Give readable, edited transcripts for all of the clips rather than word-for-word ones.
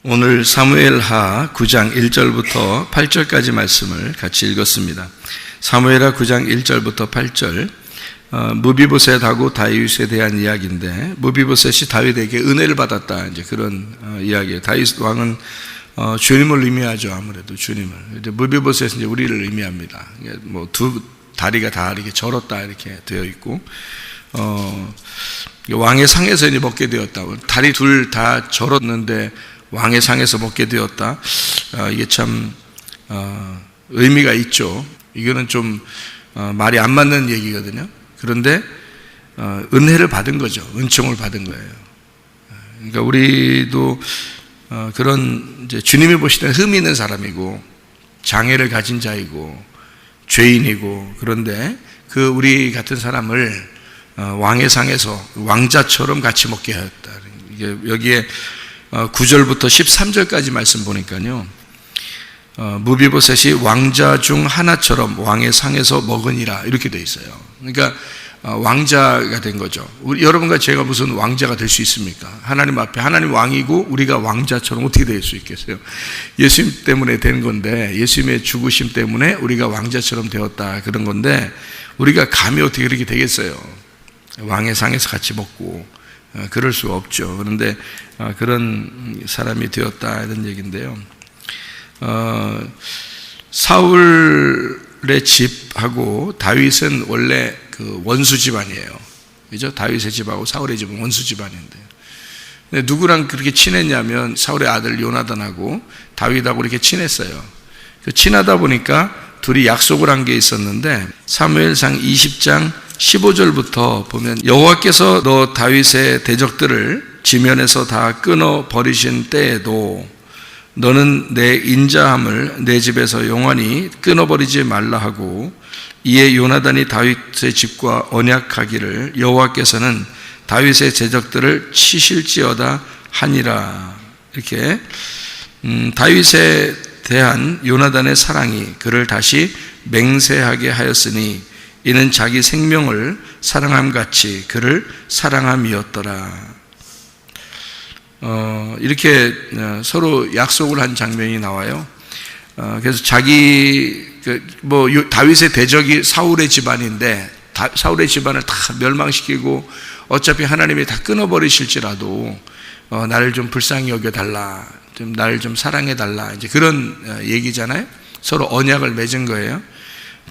오늘 사무엘하 9장 1절부터 8절까지 말씀을 같이 읽었습니다. 사무엘하 9장 1절부터 8절, 무비보셋하고 다윗에 대한 이야기인데, 무비보셋이 다윗에게 은혜를 받았다, 이제 그런 이야기예요. 다윗 왕은 주님을 의미하죠. 아무래도 주님을. 이제 무비보셋은 이제 우리를 의미합니다. 뭐 두 다리가 다 이렇게 절었다 이렇게 되어 있고, 왕의 상에서 이제 먹게 되었다. 다리 둘 다 절었는데 왕의 상에서 먹게 되었다. 이게 참 의미가 있죠. 이거는 좀 말이 안 맞는 얘기거든요. 그런데 은혜를 받은 거죠. 은총을 받은 거예요. 그러니까 우리도 그런 이제 주님이 보시던 흠이 있는 사람이고 장애를 가진 자이고 죄인이고, 그런데 그 우리 같은 사람을 왕의 상에서 왕자처럼 같이 먹게 하였다. 이게 여기에 9절부터 13절까지 말씀 보니까요, 무비보셋이 왕자 중 하나처럼 왕의 상에서 먹으니라 이렇게 돼 있어요. 그러니까 왕자가 된 거죠. 여러분과 제가 무슨 왕자가 될 수 있습니까? 하나님 앞에 하나님 왕이고 우리가 왕자처럼 어떻게 될 수 있겠어요? 예수님 때문에 된 건데, 예수님의 죽으심 때문에 우리가 왕자처럼 되었다, 그런 건데, 우리가 감히 어떻게 그렇게 되겠어요? 왕의 상에서 같이 먹고 그럴 수 없죠. 그런데 그런 사람이 되었다, 이런 얘기인데요. 사울의 집하고 다윗은 원래 그 원수 집안이에요. 그죠? 다윗의 집하고 사울의 집은 원수 집안인데, 근데 누구랑 그렇게 친했냐면 사울의 아들 요나단하고 다윗하고 이렇게 친했어요. 친하다 보니까 둘이 약속을 한 게 있었는데, 사무엘상 20장 15절부터 보면, 여호와께서 너 다윗의 대적들을 지면에서 다 끊어 버리신 때에도 너는 내 인자함을 내 집에서 영원히 끊어버리지 말라 하고, 이에 요나단이 다윗의 집과 언약하기를 여호와께서는 다윗의 대적들을 치실지어다 하니라. 이렇게 다윗에 대한 요나단의 사랑이 그를 다시 맹세하게 하였으니 이는 자기 생명을 사랑함같이 그를 사랑함이었더라. 이렇게 서로 약속을 한 장면이 나와요. 그래서 다윗의 대적이 사울의 집안인데, 사울의 집안을 다 멸망시키고 어차피 하나님이 다 끊어버리실지라도 나를 좀 불쌍히 여겨달라, 좀 나를 좀 사랑해달라, 이제 그런 얘기잖아요. 서로 언약을 맺은 거예요.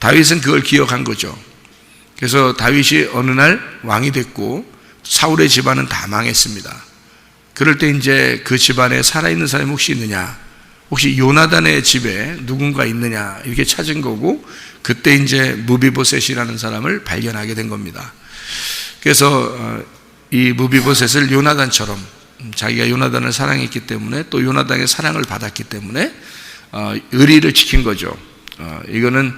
다윗은 그걸 기억한 거죠. 그래서 다윗이 어느 날 왕이 됐고 사울의 집안은 다 망했습니다. 그럴 때 이제 그 집안에 살아있는 사람이 혹시 있느냐, 혹시 요나단의 집에 누군가 있느냐, 이렇게 찾은 거고, 그때 이제 무비보셋이라는 사람을 발견하게 된 겁니다. 그래서 이 무비보셋을 요나단처럼, 자기가 요나단을 사랑했기 때문에, 또 요나단의 사랑을 받았기 때문에 의리를 지킨 거죠. 이거는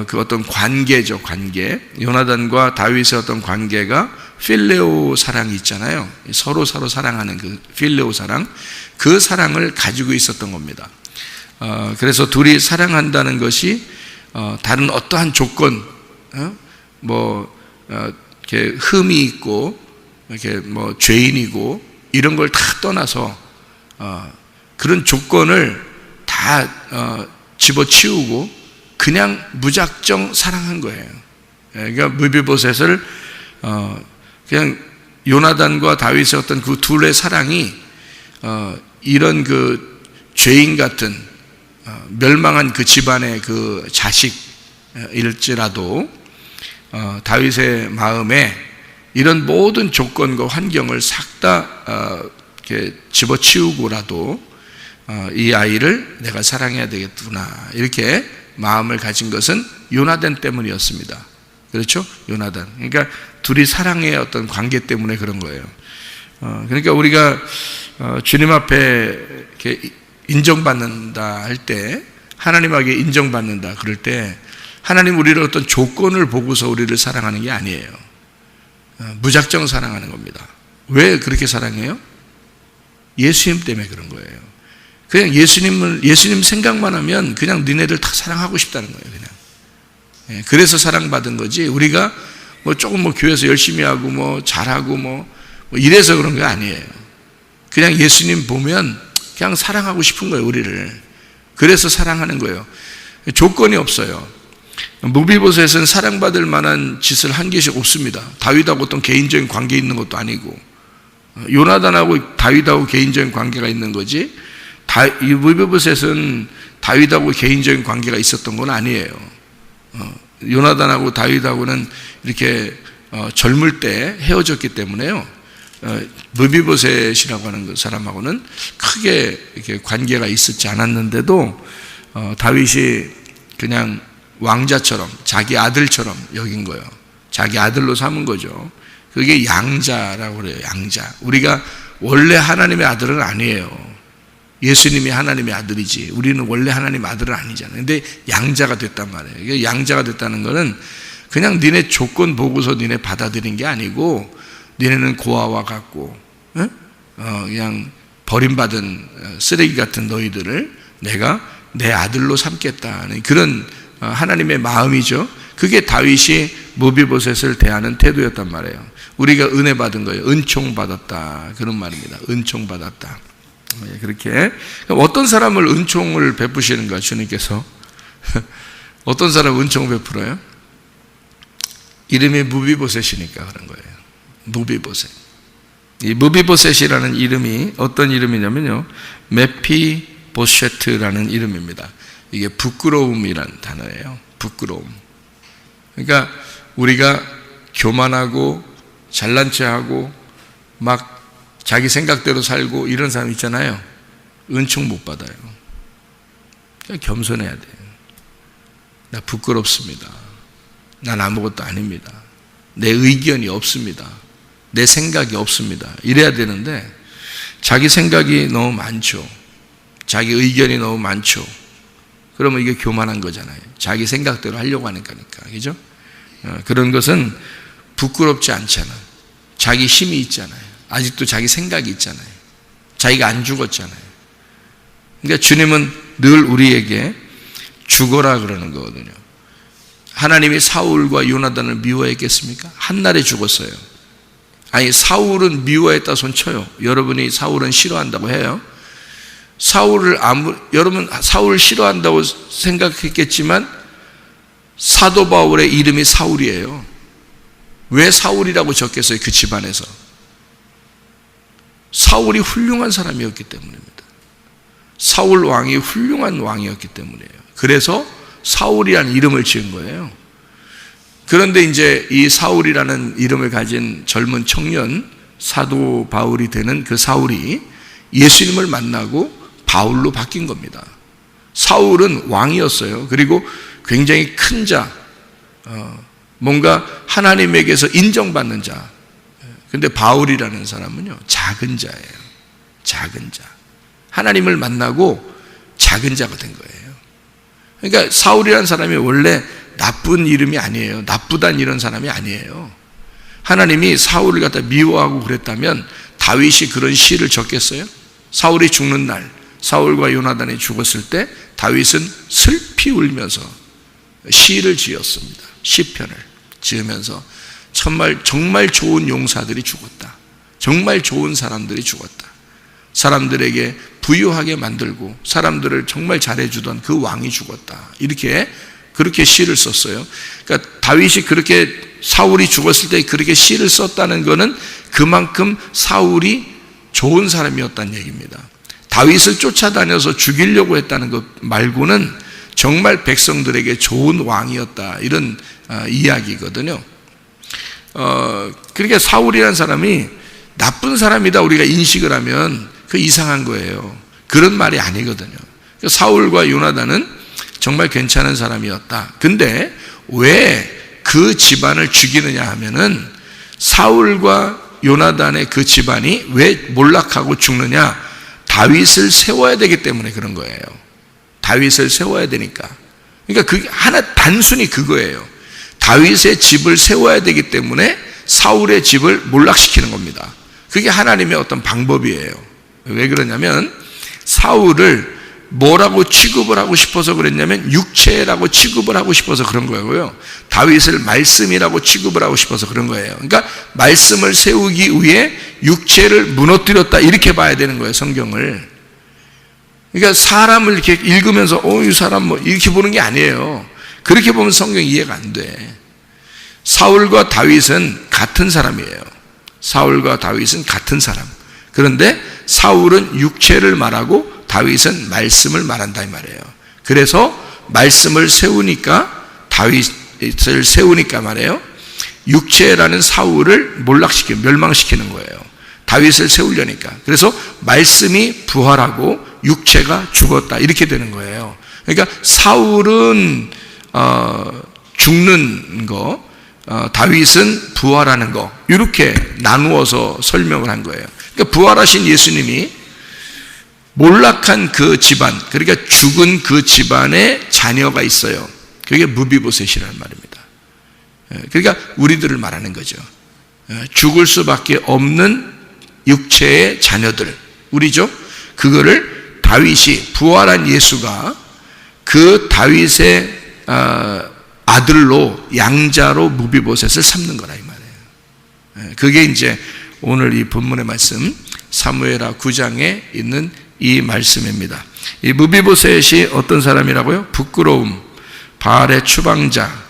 그 어떤 관계죠, 관계. 요나단과 다윗의 어떤 관계가 필레오 사랑이 있잖아요. 서로 사랑하는 그 필레오 사랑, 그 사랑을 가지고 있었던 겁니다. 그래서 둘이 사랑한다는 것이 다른 어떠한 조건, 이렇게 흠이 있고 이렇게 뭐 죄인이고 이런 걸 다 떠나서 그런 조건을 다 집어치우고 그냥 무작정 사랑한 거예요. 그러니까 무비보셋을 그냥 요나단과 다윗의 어떤 그 둘의 사랑이 이런 그 죄인 같은 멸망한 그 집안의 그 자식일지라도 다윗의 마음에 이런 모든 조건과 환경을 싹 다 이렇게 집어치우고라도 이 아이를 내가 사랑해야 되겠구나, 이렇게 마음을 가진 것은 요나단 때문이었습니다. 그렇죠? 요나단. 그러니까 둘이 사랑의 어떤 관계 때문에 그런 거예요. 그러니까 우리가 주님 앞에 이렇게 인정받는다 할 때, 하나님에게 인정받는다 그럴 때, 하나님 우리를 어떤 조건을 보고서 우리를 사랑하는 게 아니에요. 무작정 사랑하는 겁니다. 왜 그렇게 사랑해요? 예수님 때문에 그런 거예요. 그냥 예수님 생각만 하면 그냥 니네들 다 사랑하고 싶다는 거예요, 그냥. 그래서 사랑받은 거지, 우리가 조금 교회에서 열심히 하고 잘하고 이래서 그런 게 아니에요. 그냥 예수님 보면 그냥 사랑하고 싶은 거예요, 우리를. 그래서 사랑하는 거예요. 조건이 없어요. 무비보셋은 사랑받을 만한 짓을 한 것이 없습니다. 다윗하고 어떤 개인적인 관계 있는 것도 아니고, 요나단하고 다윗하고 개인적인 관계가 있는 거지, 이 무비보셋은 다윗하고 개인적인 관계가 있었던 건 아니에요. 요나단하고 다윗하고는 이렇게 젊을 때 헤어졌기 때문에요. 무비보셋이라고 하는 그 사람하고는 크게 이렇게 관계가 있었지 않았는데도 다윗이 그냥 왕자처럼, 자기 아들처럼 여긴 거예요. 자기 아들로 삼은 거죠. 그게 양자라고 그래요. 양자. 우리가 원래 하나님의 아들은 아니에요. 예수님이 하나님의 아들이지, 우리는 원래 하나님의 아들은 아니잖아요. 근데 양자가 됐단 말이에요. 이게 양자가 됐다는 거는 그냥 니네 조건 보고서 니네 받아들인 게 아니고, 니네는 고아와 같고 그냥 버림받은 쓰레기 같은 너희들을 내가 내 아들로 삼겠다는 그런 하나님의 마음이죠. 그게 다윗이 무비보셋을 대하는 태도였단 말이에요. 우리가 은혜 받은 거예요. 은총 받았다, 그런 말입니다. 은총 받았다. 그렇게 어떤 사람을 은총을 베푸시는가, 주님께서? 어떤 사람 은총을 베풀어요? 이름이 무비보셋이니까 그런 거예요. 무비보셋. 이 무비보셋이라는 이름이 어떤 이름이냐면요, 메피보셋라는 이름입니다. 이게 부끄러움이라는 단어예요. 부끄러움. 그러니까 우리가 교만하고 잘난 체하고 막 자기 생각대로 살고 이런 사람 있잖아요. 은총 못 받아요. 그냥 겸손해야 돼요. 나 부끄럽습니다. 난 아무것도 아닙니다. 내 의견이 없습니다. 내 생각이 없습니다. 이래야 되는데 자기 생각이 너무 많죠. 자기 의견이 너무 많죠. 그러면 이게 교만한 거잖아요. 자기 생각대로 하려고 하니까. 그죠? 그런 것은 부끄럽지 않잖아. 자기 힘이 있잖아요. 아직도 자기 생각이 있잖아요. 자기가 안 죽었잖아요. 그러니까 주님은 늘 우리에게 죽어라 그러는 거거든요. 하나님이 사울과 요나단을 미워했겠습니까? 한날에 죽었어요. 아니, 사울은 미워했다 손 쳐요. 여러분이 사울은 싫어한다고 해요. 여러분 사울 싫어한다고 생각했겠지만 사도 바울의 이름이 사울이에요. 왜 사울이라고 적겠어요? 그 집안에서. 사울이 훌륭한 사람이었기 때문입니다. 사울 왕이 훌륭한 왕이었기 때문이에요. 그래서 사울이라는 이름을 지은 거예요. 그런데 이제 이 사울이라는 이름을 가진 젊은 청년, 사도 바울이 되는 그 사울이 예수님을 만나고 바울로 바뀐 겁니다. 사울은 왕이었어요. 그리고 굉장히 큰 자, 뭔가 하나님에게서 인정받는 자. 근데 바울이라는 사람은요, 작은 자예요. 작은 자. 하나님을 만나고 작은 자가 된 거예요. 그러니까 사울이라는 사람이 원래 나쁜 이름이 아니에요. 나쁘단 이런 사람이 아니에요. 하나님이 사울을 갖다 미워하고 그랬다면 다윗이 그런 시를 적겠어요? 사울이 죽는 날, 사울과 요나단이 죽었을 때 다윗은 슬피 울면서 시를 지었습니다. 시편을 지으면서 정말 좋은 용사들이 죽었다. 정말 좋은 사람들이 죽었다. 사람들에게 부유하게 만들고 사람들을 정말 잘해주던 그 왕이 죽었다. 그렇게 시를 썼어요. 그러니까 다윗이 그렇게 사울이 죽었을 때 그렇게 시를 썼다는 것은 그만큼 사울이 좋은 사람이었다는 얘기입니다. 다윗을 쫓아다녀서 죽이려고 했다는 것 말고는 정말 백성들에게 좋은 왕이었다, 이런 이야기거든요. 그러니까 사울이라는 사람이 나쁜 사람이다 우리가 인식을 하면 그 이상한 거예요. 그런 말이 아니거든요. 그러니까 사울과 요나단은 정말 괜찮은 사람이었다. 근데 왜 그 집안을 죽이느냐 하면은 사울과 요나단의 그 집안이 왜 몰락하고 죽느냐? 다윗을 세워야 되기 때문에 그런 거예요. 다윗을 세워야 되니까. 그러니까 그게 단순히 그거예요. 다윗의 집을 세워야 되기 때문에 사울의 집을 몰락시키는 겁니다. 그게 하나님의 어떤 방법이에요. 왜 그러냐면 사울을 뭐라고 취급을 하고 싶어서 그랬냐면 육체라고 취급을 하고 싶어서 그런 거고요. 다윗을 말씀이라고 취급을 하고 싶어서 그런 거예요. 그러니까 말씀을 세우기 위해 육체를 무너뜨렸다, 이렇게 봐야 되는 거예요, 성경을. 그러니까 사람을 이렇게 읽으면서 이 사람 뭐 이렇게 보는 게 아니에요. 그렇게 보면 성경 이해가 안 돼. 사울과 다윗은 같은 사람이에요. 사울과 다윗은 같은 사람. 그런데 사울은 육체를 말하고 다윗은 말씀을 말한다 이 말이에요. 그래서 말씀을 세우니까, 다윗을 세우니까 말이에요, 육체라는 사울을 멸망시키는 거예요. 다윗을 세우려니까. 그래서 말씀이 부활하고 육체가 죽었다 이렇게 되는 거예요. 그러니까 사울은 죽는 거, 다윗은 부활하는 거, 이렇게 나누어서 설명을 한 거예요. 그러니까 부활하신 예수님이 몰락한 그 집안, 그러니까 죽은 그 집안에 자녀가 있어요. 그게 무비보셋이라는 말입니다. 그러니까 우리들을 말하는 거죠. 죽을 수밖에 없는 육체의 자녀들, 우리죠. 그거를 다윗이, 부활한 예수가 그 다윗의 아들로, 양자로 무비보셋을 삼는 거라 이 말이에요. 그게 이제 오늘 이 본문의 말씀 사무엘하 9장에 있는 이 말씀입니다. 이 무비보셋이 어떤 사람이라고요? 부끄러움, 바알의 추방자,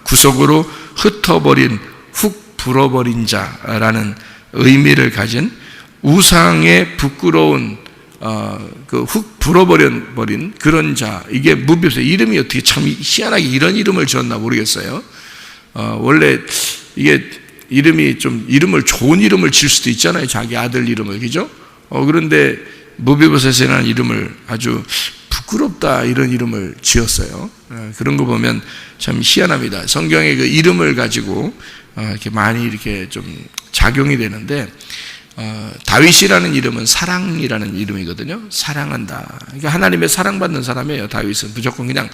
구석으로 흩어버린, 훅 불어버린 자라는 의미를 가진 우상의 부끄러운 그 훅 불어버린 그런 자, 이게 무비보셋. 이름이 어떻게 참 희한하게 이런 이름을 지었나 모르겠어요. 원래 이게 이름이 좀 좋은 이름을 지을 수도 있잖아요. 자기 아들 이름을, 그죠? 그런데 무비보셋이라는 이름을 아주 부끄럽다 이런 이름을 지었어요. 그런 거 보면 참 희한합니다. 성경의 그 이름을 가지고 이렇게 많이 이렇게 좀 작용이 되는데, 다윗이라는 이름은 사랑이라는 이름이거든요. 사랑한다. 그러니까 하나님의 사랑받는 사람이에요. 다윗은 무조건 그냥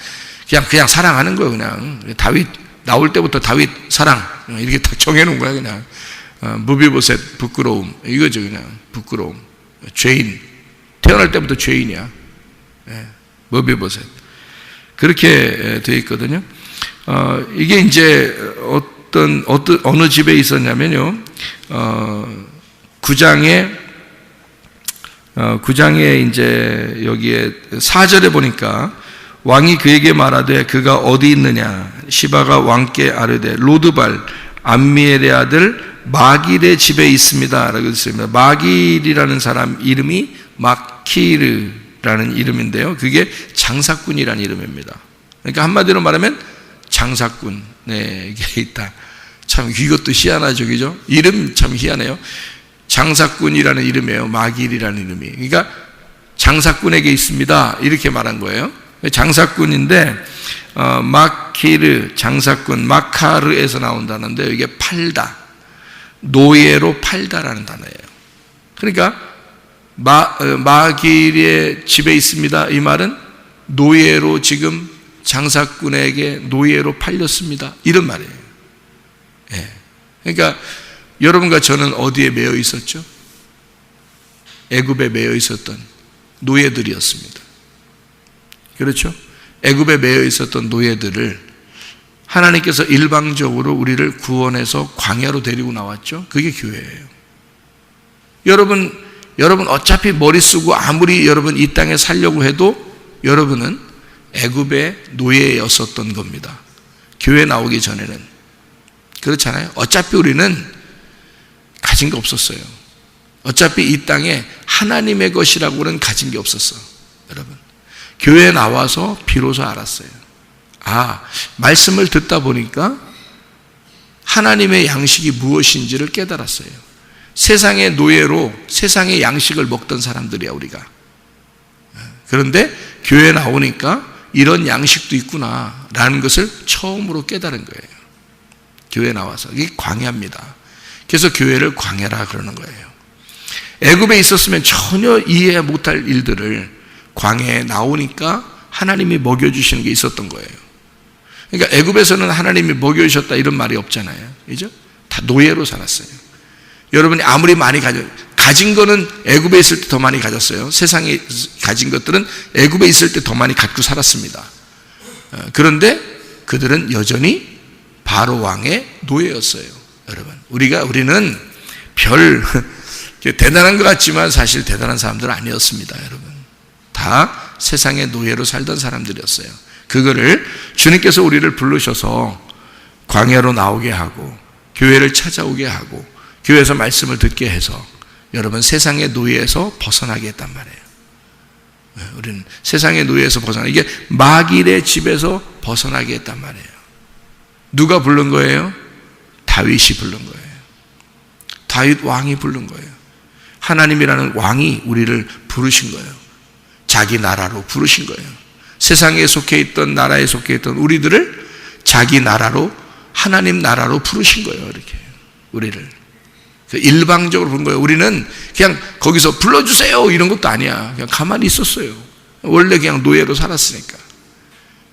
사랑하는 거예요. 그냥 다윗 나올 때부터 다윗 사랑 이렇게 딱 정해놓은 거야. 그냥 무비보셋 부끄러움 이거죠. 그냥 부끄러움, 죄인, 태어날 때부터 죄인이야. 무비보셋 그렇게 되어 있거든요. 이게 이제 어느 집에 있었냐면요. 9장에 이제 여기에 4절에 보니까 왕이 그에게 말하되 그가 어디 있느냐, 시바가 왕께 아뢰되 로드발 암미엘의 아들 마길의 집에 있습니다 라고 했습니다. 마길이라는 사람 이름이 마키르라는 이름인데요, 그게 장사꾼이라는 이름입니다. 그러니까 한마디로 말하면 장사꾼, 이게 있다. 참 이것도 희한하죠, 그죠? 이름 참 희한해요. 장사꾼이라는 이름이에요. 마길이라는 이름이. 그러니까 장사꾼에게 있습니다 이렇게 말한 거예요. 장사꾼인데 마키르, 장사꾼, 마카르에서 나온다는데 이게 팔다, 노예로 팔다라는 단어예요. 그러니까 마길의 집에 있습니다 이 말은 노예로, 지금 장사꾼에게 노예로 팔렸습니다 이런 말이에요. 그러니까 여러분과 저는 어디에 매여 있었죠? 애굽에 매여 있었던 노예들이었습니다. 그렇죠? 애굽에 매여 있었던 노예들을 하나님께서 일방적으로 우리를 구원해서 광야로 데리고 나왔죠. 그게 교회예요. 여러분 어차피 머리 쓰고 아무리 여러분 이 땅에 살려고 해도 여러분은 애굽의 노예였었던 겁니다. 교회 나오기 전에는. 그렇잖아요. 어차피 우리는 가진 게 없었어요. 어차피 이 땅에 하나님의 것이라고는 가진 게 없었어. 여러분, 교회에 나와서 비로소 알았어요. 말씀을 듣다 보니까 하나님의 양식이 무엇인지를 깨달았어요. 세상의 노예로 세상의 양식을 먹던 사람들이야 우리가. 그런데 교회에 나오니까 이런 양식도 있구나 라는 것을 처음으로 깨달은 거예요. 교회에 나와서. 이게 광야입니다. 그래서 교회를 광야라 그러는 거예요. 애굽에 있었으면 전혀 이해 못할 일들을 광야에 나오니까 하나님이 먹여주시는 게 있었던 거예요. 그러니까 애굽에서는 하나님이 먹여주셨다 이런 말이 없잖아요. 그죠? 다 노예로 살았어요. 여러분이 아무리 많이 가진 거는 애굽에 있을 때 더 많이 가졌어요. 세상에 가진 것들은 애굽에 있을 때 더 많이 갖고 살았습니다. 그런데 그들은 여전히 바로 왕의 노예였어요. 여러분, 우리는 별 대단한 것 같지만 사실 대단한 사람들 아니었습니다. 여러분, 다 다 세상의 노예로 살던 사람들이었어요. 그거를 주님께서 우리를 부르셔서 광야로 나오게 하고 교회를 찾아오게 하고 교회에서 말씀을 듣게 해서 여러분 세상의 노예에서 벗어나게 했단 말이에요. 우리는 세상의 노예에서 이게 마길의 집에서 벗어나게 했단 말이에요. 누가 부른 거예요? 다윗이 부른 거예요. 다윗 왕이 부른 거예요. 하나님이라는 왕이 우리를 부르신 거예요. 자기 나라로 부르신 거예요. 세상에 속해 있던 나라에 속해 있던 우리들을 자기 나라로 하나님 나라로 부르신 거예요. 이렇게 우리를 일방적으로 부른 거예요. 우리는 그냥 거기서 불러주세요 이런 것도 아니야. 그냥 가만히 있었어요. 원래 그냥 노예로 살았으니까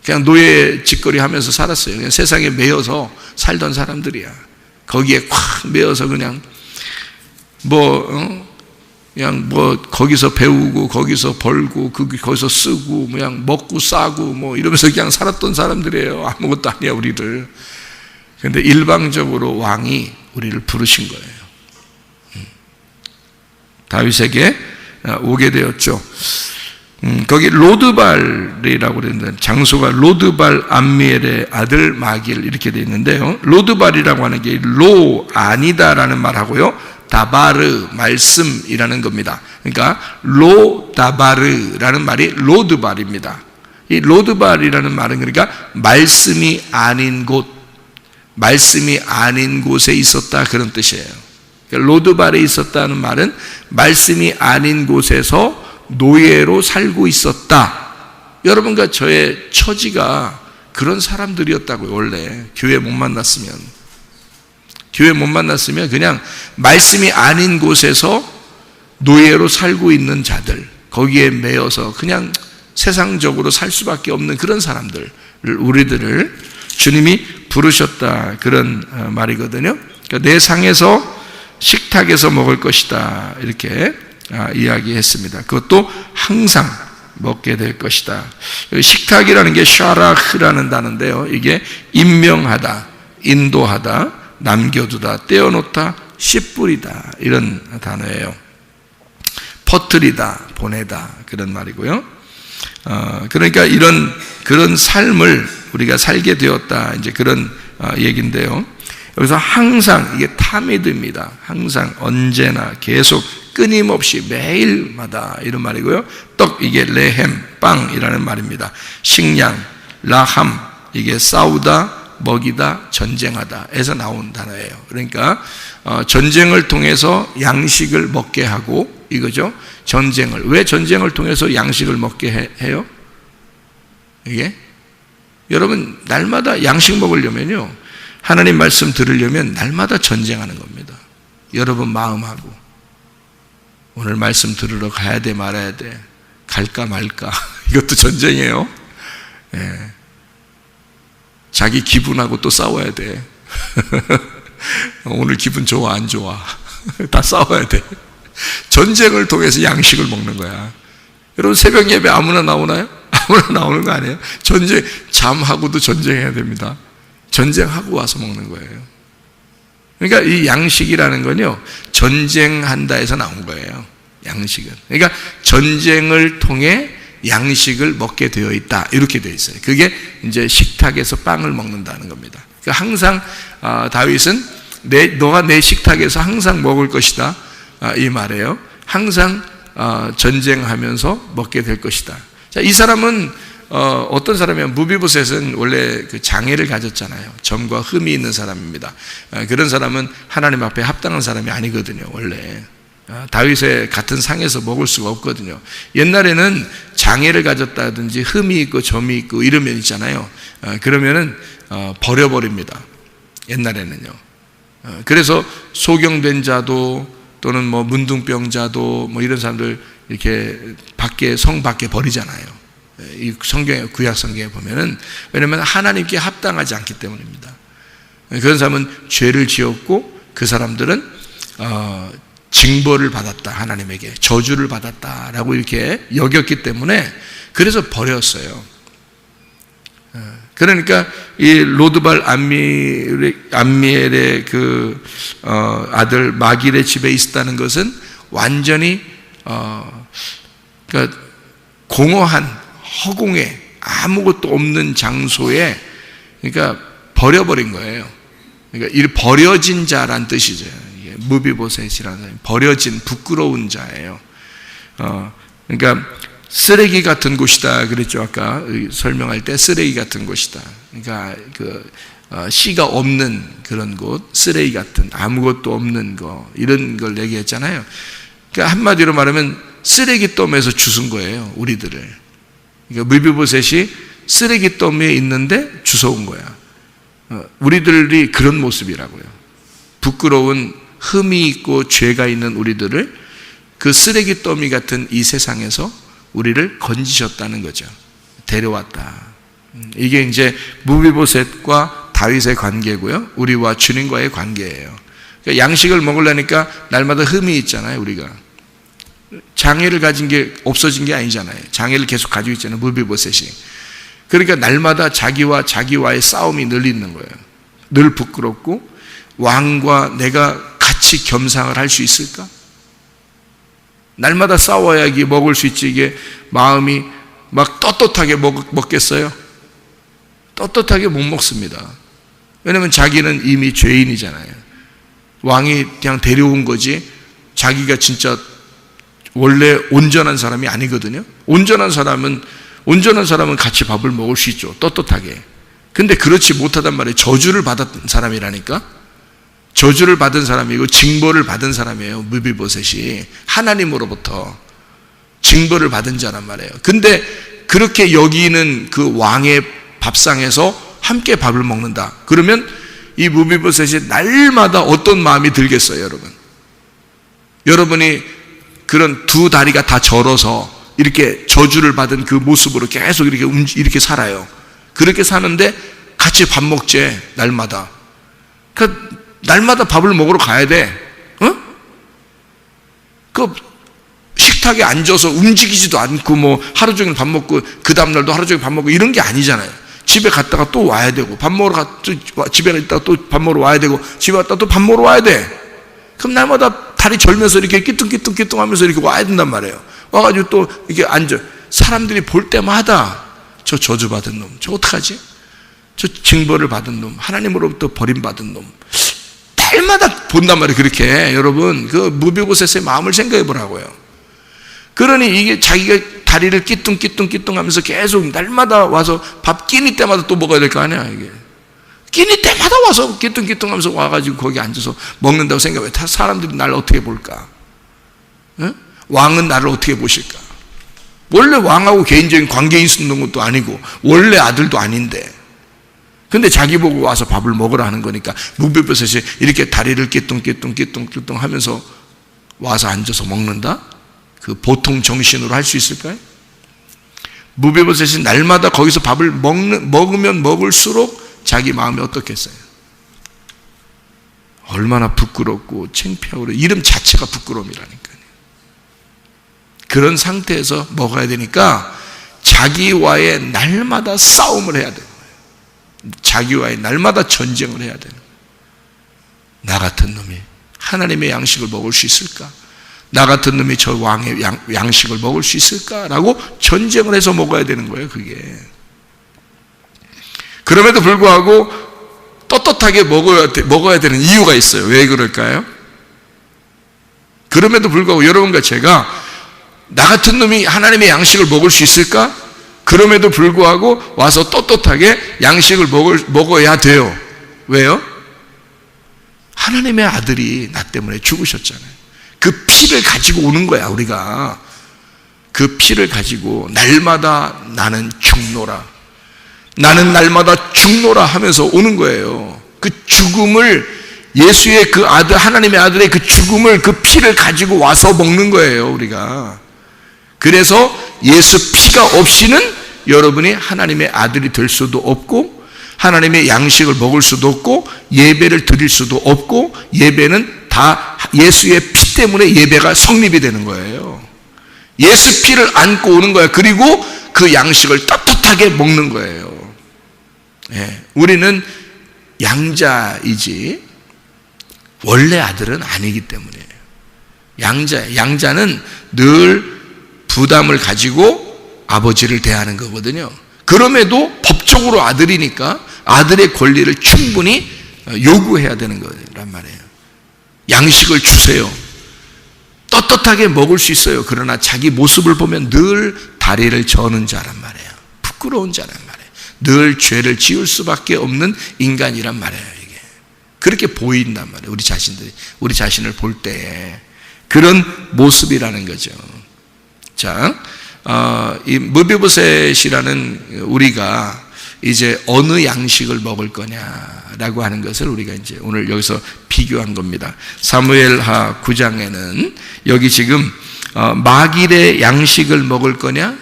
그냥 노예 짓거리 하면서 살았어요. 그냥 세상에 매여서 살던 사람들이야. 거기에 콱 매여서 그냥 그냥 거기서 배우고 거기서 벌고 거기서 쓰고 그냥 먹고 싸고 이러면서 그냥 살았던 사람들이에요. 아무것도 아니야 우리들. 그런데 일방적으로 왕이 우리를 부르신 거예요. 다윗에게 오게 되었죠. 거기 로드발이라고 그랬는데 장소가 로드발 암미엘의 아들 마길 이렇게 되어 있는데요. 로드발이라고 하는 게 로 아니다라는 말하고요. 다바르 말씀이라는 겁니다. 그러니까 로다바르라는 말이 로드발입니다. 이 로드발이라는 말은 그러니까 말씀이 아닌 곳에 있었다 그런 뜻이에요. 로드발에 있었다는 말은 말씀이 아닌 곳에서 노예로 살고 있었다. 여러분과 저의 처지가 그런 사람들이었다고요. 원래 교회 못 만났으면 그냥 말씀이 아닌 곳에서 노예로 살고 있는 자들, 거기에 매여서 그냥 세상적으로 살 수밖에 없는 그런 사람들, 우리들을 주님이 부르셨다 그런 말이거든요. 그러니까 내 상에서 식탁에서 먹을 것이다 이렇게 이야기했습니다. 그것도 항상 먹게 될 것이다. 식탁이라는 게 샤라흐라는 단어인데요. 이게 임명하다, 인도하다, 남겨두다, 떼어놓다, 씨 뿌리다 이런 단어예요. 퍼뜨리다, 보내다 그런 말이고요. 그러니까 그런 삶을 우리가 살게 되었다 이제 그런 얘기인데요. 여기서 항상 이게 타미드입니다. 항상 언제나 계속 끊임없이 매일마다 이런 말이고요. 떡 이게 레헴 빵이라는 말입니다. 식량 라함 이게 싸우다 먹이다 전쟁하다 에서 나온 단어예요. 그러니까 전쟁을 통해서 양식을 먹게 하고 이거죠. 왜 전쟁을 통해서 양식을 먹게 해요? 이게 여러분 날마다 양식 먹으려면요 하나님 말씀 들으려면 날마다 전쟁하는 겁니다. 여러분 마음하고 오늘 말씀 들으러 가야 돼 말아야 돼 갈까 말까 이것도 전쟁이에요. 예. 자기 기분하고 또 싸워야 돼. 오늘 기분 좋아 안 좋아 다 싸워야 돼. 전쟁을 통해서 양식을 먹는 거야. 여러분 새벽 예배 아무나 나오나요? 아무나 나오는 거 아니에요? 잠하고도 전쟁해야 됩니다. 전쟁하고 와서 먹는 거예요. 그러니까 이 양식이라는 건요 전쟁한다 해서 나온 거예요. 양식은 그러니까 전쟁을 통해 양식을 먹게 되어 있다 이렇게 되어 있어요. 그게 이제 식탁에서 빵을 먹는다는 겁니다. 그러니까 항상 다윗은 너가 내 식탁에서 항상 먹을 것이다 이 말이에요. 항상 전쟁하면서 먹게 될 것이다. 자, 이 사람은 어떤 사람이면 무비보셋은 원래 그 장애를 가졌잖아요. 점과 흠이 있는 사람입니다. 그런 사람은 하나님 앞에 합당한 사람이 아니거든요. 원래 다윗의 같은 상에서 먹을 수가 없거든요. 옛날에는 장애를 가졌다든지 흠이 있고 점이 있고 이러면 있잖아요. 그러면은 버려버립니다. 옛날에는요. 그래서 소경된 자도 또는 문둥병자도 이런 사람들 이렇게 성 밖에 버리잖아요. 이 성경에 구약 성경에 보면은 왜냐하면 하나님께 합당하지 않기 때문입니다. 그런 사람은 죄를 지었고 그 사람들은 징벌을 받았다 하나님에게 저주를 받았다라고 이렇게 여겼기 때문에 그래서 버렸어요. 그러니까 이 로드발 암미엘의 그 아들 마길의 집에 있었다는 것은 완전히 그러니까 공허한 허공에 아무것도 없는 장소에 그러니까 버려버린 거예요. 그러니까 이 버려진 자란 뜻이죠. 무비보셋이라는 사람이 버려진 부끄러운 자예요. 그러니까 쓰레기 같은 곳이다 그랬죠. 아까 설명할 때 쓰레기 같은 곳이다. 그러니까 씨가 없는 그런 곳, 쓰레기 같은 아무것도 없는 거 이런 걸 얘기했잖아요. 그러니까 한마디로 말하면 쓰레기더미에서 주운 거예요, 우리들을. 그러니까 무비보셋이 쓰레기더미에 있는데 주워온 거야. 우리들이 그런 모습이라고요. 부끄러운 흠이 있고 죄가 있는 우리들을 그 쓰레기더미 같은 이 세상에서 우리를 건지셨다는 거죠. 데려왔다. 이게 이제 무비보셋과 다윗의 관계고요. 우리와 주님과의 관계예요. 그러니까 양식을 먹으려니까 날마다 흠이 있잖아요, 우리가. 장애를 가진 게 없어진 게 아니잖아요. 장애를 계속 가지고 있잖아요, 무비보셋이. 그러니까 날마다 자기와의 싸움이 늘 있는 거예요. 늘 부끄럽고 왕과 내가 같이 겸상을 할 수 있을까? 날마다 싸워야 이게 먹을 수 있지. 이게 마음이 막 떳떳하게 먹겠어요? 떳떳하게 못 먹습니다. 왜냐하면 자기는 이미 죄인이잖아요. 왕이 그냥 데려온 거지 자기가 진짜 원래 온전한 사람이 아니거든요. 온전한 사람은 같이 밥을 먹을 수 있죠, 떳떳하게. 근데 그렇지 못하단 말이에요. 저주를 받았던 사람이라니까. 저주를 받은 사람이고 징벌을 받은 사람이에요, 무비보셋이. 하나님으로부터 징벌을 받은 자란 말이에요. 근데 그렇게 여기는 그 왕의 밥상에서 함께 밥을 먹는다. 그러면 이 무비보셋이 날마다 어떤 마음이 들겠어요, 여러분? 여러분이 그런 두 다리가 다 절어서 이렇게 저주를 받은 그 모습으로 계속 이렇게 살아요. 그렇게 사는데 같이 밥 먹재, 날마다. 그러니까 날마다 밥을 먹으러 가야 돼. 그 식탁에 앉아서 움직이지도 않고 뭐 하루 종일 밥 먹고 그 다음날도 하루 종일 밥 먹고 이런 게 아니잖아요. 집에 갔다가 또 와야 되고 밥 먹으러 집에 있다가 또 밥 먹으러 와야 되고 집에 갔다가 또 밥 먹으러 와야 돼. 그럼 날마다 다리 절면서 이렇게 끼뚱끼뚱 하면서 이렇게 와야 된단 말이에요. 와가지고 또 이렇게 앉아. 사람들이 볼 때마다 저 저주받은 놈, 저 어떡하지? 저 징벌을 받은 놈, 하나님으로부터 버림받은 놈. 날마다 본단 말이에요. 그렇게 여러분 그 무비보셋의 마음을 생각해 보라고요. 그러니 이게 자기가 다리를 끼뚱 하면서 계속 날마다 와서 밥 끼니 때마다 또 먹어야 될 거 아니야. 이게 끼니 때마다 와서 끼뚱 하면서 와가지고 거기 앉아서 먹는다고 생각해. 사람들이 나를 어떻게 볼까? 응? 왕은 나를 어떻게 보실까? 원래 왕하고 개인적인 관계 있었던 것도 아니고 원래 아들도 아닌데, 근데 자기 보고 와서 밥을 먹으라 하는 거니까 무비보셋이 이렇게 다리를 끼뚱 하면서 와서 앉아서 먹는다? 그 보통 정신으로 할 수 있을까요? 무비보셋이 날마다 거기서 밥을 먹으면 먹을수록 자기 마음이 어떻겠어요? 얼마나 부끄럽고 창피하고, 이름 자체가 부끄러움이라니까요. 그런 상태에서 먹어야 되니까 자기와의 날마다 싸움을 해야 돼요. 자기와의 날마다 전쟁을 해야 돼요. 나 같은 놈이 하나님의 양식을 먹을 수 있을까? 나 같은 놈이 저 왕의 양식을 먹을 수 있을까라고 전쟁을 해서 먹어야 되는 거예요, 그게. 그럼에도 불구하고 떳떳하게 먹어야 되는 이유가 있어요. 왜 그럴까요? 그럼에도 불구하고 여러분과 제가 나 같은 놈이 하나님의 양식을 먹을 수 있을까? 그럼에도 불구하고 와서 떳떳하게 양식을 먹어야 돼요. 왜요? 하나님의 아들이 나 때문에 죽으셨잖아요. 그 피를 가지고 오는 거야, 우리가. 그 피를 가지고 날마다 나는 죽노라, 나는 날마다 죽노라 하면서 오는 거예요. 그 죽음을, 예수의 그 아들, 하나님의 아들의 그 죽음을, 그 피를 가지고 와서 먹는 거예요, 우리가. 그래서 예수 피가 없이는 여러분이 하나님의 아들이 될 수도 없고, 하나님의 양식을 먹을 수도 없고, 예배를 드릴 수도 없고, 예배는 다 예수의 피 때문에 예배가 성립이 되는 거예요. 예수 피를 안고 오는 거예요. 그리고 그 양식을 떳떳하게 먹는 거예요. 예, 우리는 양자이지 원래 아들은 아니기 때문이에요. 양자는 늘 부담을 가지고 아버지를 대하는 거거든요. 그럼에도 법적으로 아들이니까 아들의 권리를 충분히 요구해야 되는 거란 말이에요. 양식을 주세요. 떳떳하게 먹을 수 있어요. 그러나 자기 모습을 보면 늘 다리를 저는 자란 말이에요. 부끄러운 자란 말이에요. 늘 죄를 지을 수밖에 없는 인간이란 말이에요. 이게 그렇게 보인단 말이에요. 우리 자신들이 우리 자신을 볼 때 그런 모습이라는 거죠. 자, 이 무비보셋이라는 우리가 이제 어느 양식을 먹을 거냐라고 하는 것을 우리가 이제 오늘 여기서 비교한 겁니다. 사무엘하 9장에는 여기 지금 마길의 양식을 먹을 거냐,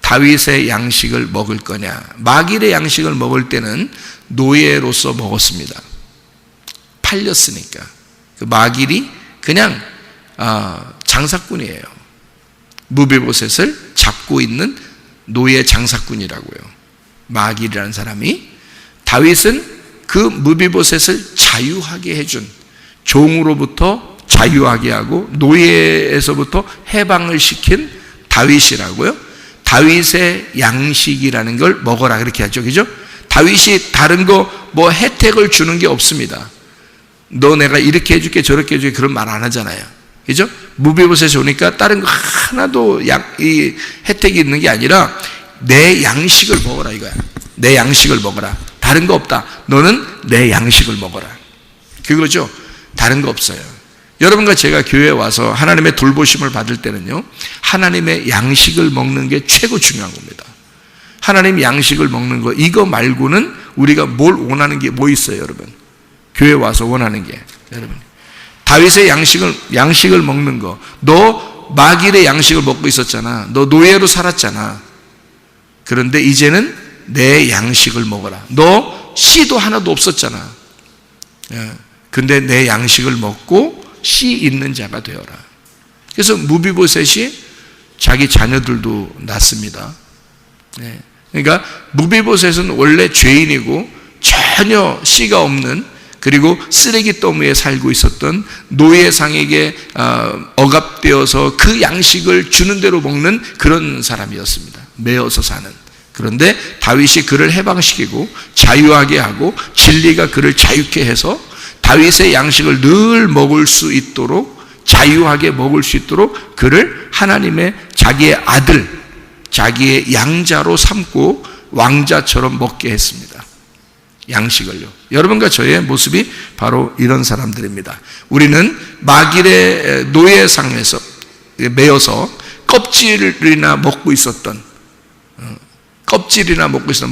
다윗의 양식을 먹을 거냐. 마길의 양식을 먹을 때는 노예로서 먹었습니다. 팔렸으니까. 그 마길이 그냥 장사꾼이에요. 무비보셋을 잡고 있는 노예 장사꾼이라고요. 마길이라는 사람이. 다윗은 그 무비보셋을 자유하게 해준, 종으로부터 자유하게 하고 노예에서부터 해방을 시킨 다윗이라고요. 다윗의 양식이라는 걸 먹어라 그렇게 하죠. 그죠? 다윗이 다른 거 뭐 혜택을 주는 게 없습니다. 너 내가 이렇게 해줄게 저렇게 해줄게 그런 말 안 하잖아요. 그죠? 무비보셋이 오니까 다른 거 하나도 이 혜택이 있는 게 아니라 내 양식을 먹어라 이거야. 내 양식을 먹어라. 다른 거 없다. 너는 내 양식을 먹어라. 그거죠. 다른 거 없어요. 여러분과 제가 교회에 와서 하나님의 돌보심을 받을 때는요, 하나님의 양식을 먹는 게 최고 중요한 겁니다. 하나님 양식을 먹는 거, 이거 말고는 우리가 뭘 원하는 게 뭐 있어요, 여러분? 교회에 와서 원하는 게, 여러분. 다윗의 양식을 먹는 거. 너 마길의 양식을 먹고 있었잖아. 너 노예로 살았잖아. 그런데 이제는 내 양식을 먹어라. 너 씨도 하나도 없었잖아. 근데 내 양식을 먹고 씨 있는 자가 되어라. 그래서 무비보셋이 자기 자녀들도 낳습니다. 그러니까 무비보셋은 원래 죄인이고 전혀 씨가 없는, 그리고 쓰레기 더미에 살고 있었던 노예상에게 억압되어서 그 양식을 주는 대로 먹는 그런 사람이었습니다. 매어서 사는. 그런데 다윗이 그를 해방시키고 자유하게 하고 진리가 그를 자유케 해서 다윗의 양식을 늘 먹을 수 있도록, 자유하게 먹을 수 있도록 그를 하나님의 자기의 아들, 자기의 양자로 삼고 왕자처럼 먹게 했습니다. 양식을요. 여러분과 저의 모습이 바로 이런 사람들입니다. 우리는 마길의 노예상에서 매여서 껍질이나 먹고 있었던,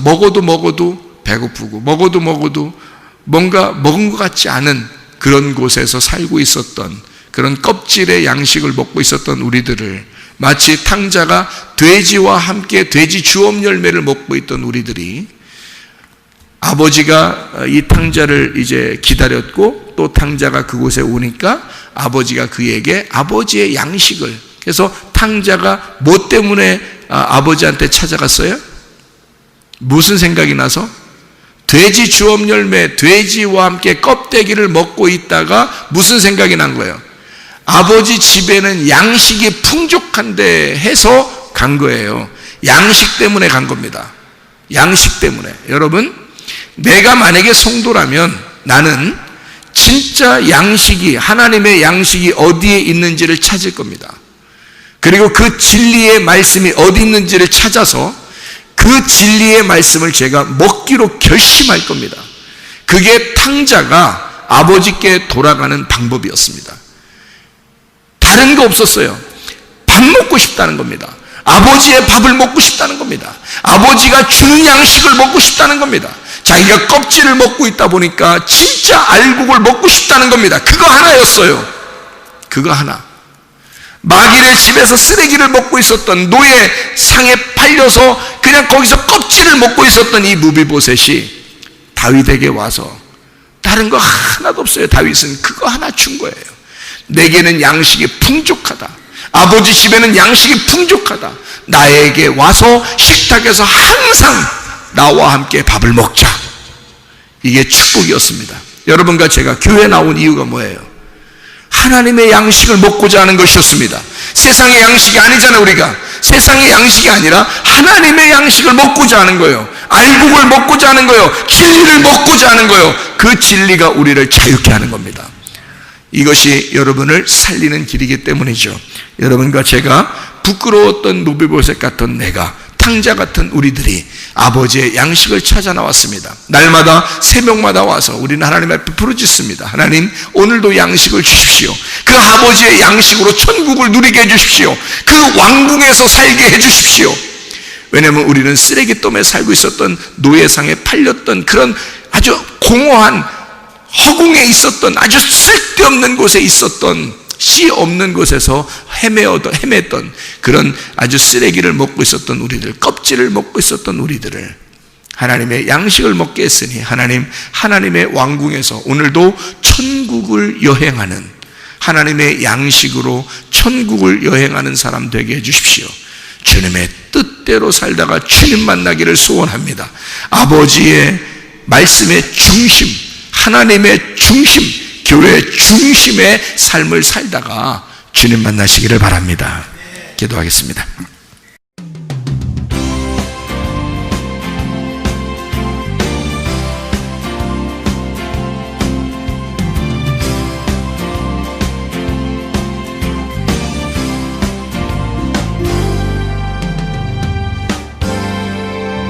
먹어도 배고프고 먹어도 뭔가 먹은 것 같지 않은 그런 곳에서 살고 있었던, 그런 껍질의 양식을 먹고 있었던 우리들을, 마치 탕자가 돼지와 함께 돼지 주업 열매를 먹고 있던 우리들이, 아버지가 이 탕자를 이제 기다렸고 또 탕자가 그곳에 오니까 아버지가 그에게 아버지의 양식을, 그래서 탕자가 뭐 때문에 아버지한테 찾아갔어요? 무슨 생각이 나서? 돼지 주업 열매, 돼지와 함께 껍데기를 먹고 있다가 무슨 생각이 난 거예요? 아버지 집에는 양식이 풍족한데 해서 간 거예요. 양식 때문에 간 겁니다. 양식 때문에. 여러분, 내가 만약에 성도라면 나는 진짜 양식이, 하나님의 양식이 어디에 있는지를 찾을 겁니다. 그리고 그 진리의 말씀이 어디 있는지를 찾아서 그 진리의 말씀을 제가 먹기로 결심할 겁니다. 그게 탕자가 아버지께 돌아가는 방법이었습니다. 다른 거 없었어요. 밥 먹고 싶다는 겁니다. 아버지의 밥을 먹고 싶다는 겁니다. 아버지가 주는 양식을 먹고 싶다는 겁니다. 자기가 껍질을 먹고 있다 보니까 진짜 알곡을 먹고 싶다는 겁니다. 그거 하나였어요. 그거 하나. 마길의 집에서 쓰레기를 먹고 있었던, 노예 상에 팔려서 그냥 거기서 껍질을 먹고 있었던 이 무비보셋이 다윗에게 와서, 다른 거 하나도 없어요. 다윗은 그거 하나 준 거예요. 내게는 양식이 풍족하다. 아버지 집에는 양식이 풍족하다. 나에게 와서 식탁에서 항상 나와 함께 밥을 먹자. 이게 축복이었습니다. 여러분과 제가 교회 나온 이유가 뭐예요? 하나님의 양식을 먹고자 하는 것이었습니다. 세상의 양식이 아니잖아요. 우리가 세상의 양식이 아니라 하나님의 양식을 먹고자 하는 거예요. 알곡을 먹고자 하는 거예요. 진리를 먹고자 하는 거예요. 그 진리가 우리를 자유케 하는 겁니다. 이것이 여러분을 살리는 길이기 때문이죠. 여러분과 제가 부끄러웠던 노비보셋 같은 내가, 탕자 같은 우리들이 아버지의 양식을 찾아 나왔습니다. 날마다 새벽마다 와서 우리는 하나님 앞에 부르짖습니다. 하나님, 오늘도 양식을 주십시오. 그 아버지의 양식으로 천국을 누리게 해주십시오. 그 왕궁에서 살게 해주십시오. 왜냐하면 우리는 쓰레기똥에 살고 있었던, 노예상에 팔렸던 그런 아주 공허한 허공에 있었던, 아주 쓸데없는 곳에 있었던, 씨 없는 곳에서 헤맸던 그런 아주 쓰레기를 먹고 있었던 우리들, 껍질을 먹고 있었던 우리들을 하나님의 양식을 먹게 했으니 하나님의 왕궁에서 오늘도 천국을 여행하는, 하나님의 양식으로 천국을 여행하는 사람 되게 해주십시오. 주님의 뜻대로 살다가 주님 만나기를 소원합니다. 아버지의 말씀의 중심, 하나님의 중심, 교회의 중심의 삶을 살다가 주님 만나시기를 바랍니다. 기도하겠습니다.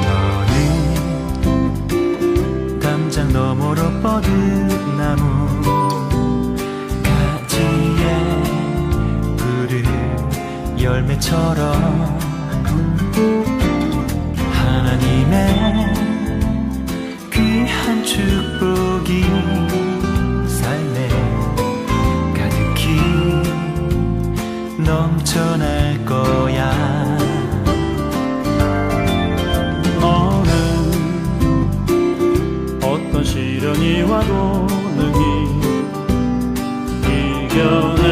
너는 담장 너머로 뻗은 나무 열매처럼 하나님의 귀한 축복이 삶에 가득히 넘쳐날 거야. 너는 어떤 시련이 와도 능히 이겨내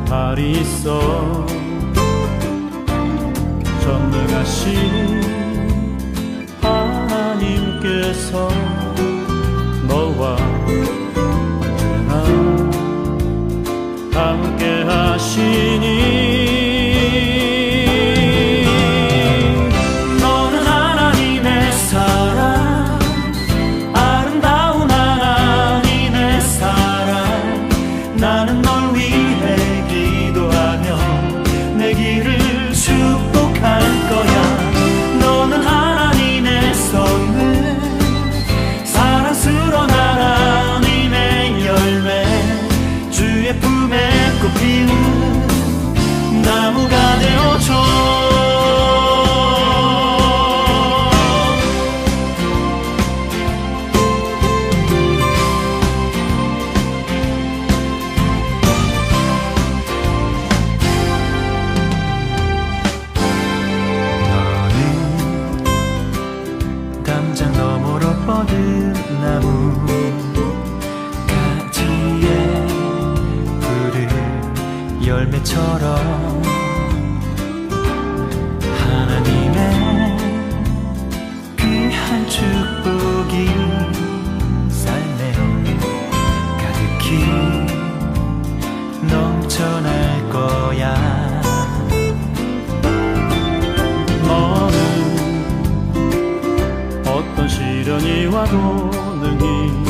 말이 있어. 전능하신 하나님께서 너와 언제나 함께 하시니 너는 하나님의 사랑, 아름다운 하나님의 사랑. 나는 널 위해 내 길을 축복할 거야. 너는 하나님의 선물, 사랑스러운 하나님의 열매, 주의 품에 꽃피운 나무가 되어줘. 담장 너머로 뻗은 나무 가지에 푸른 열매처럼 하나님의 귀한 축복이 삶에 가득히 넘쳐날 거야. 너는 어떤 시련이 와도 능히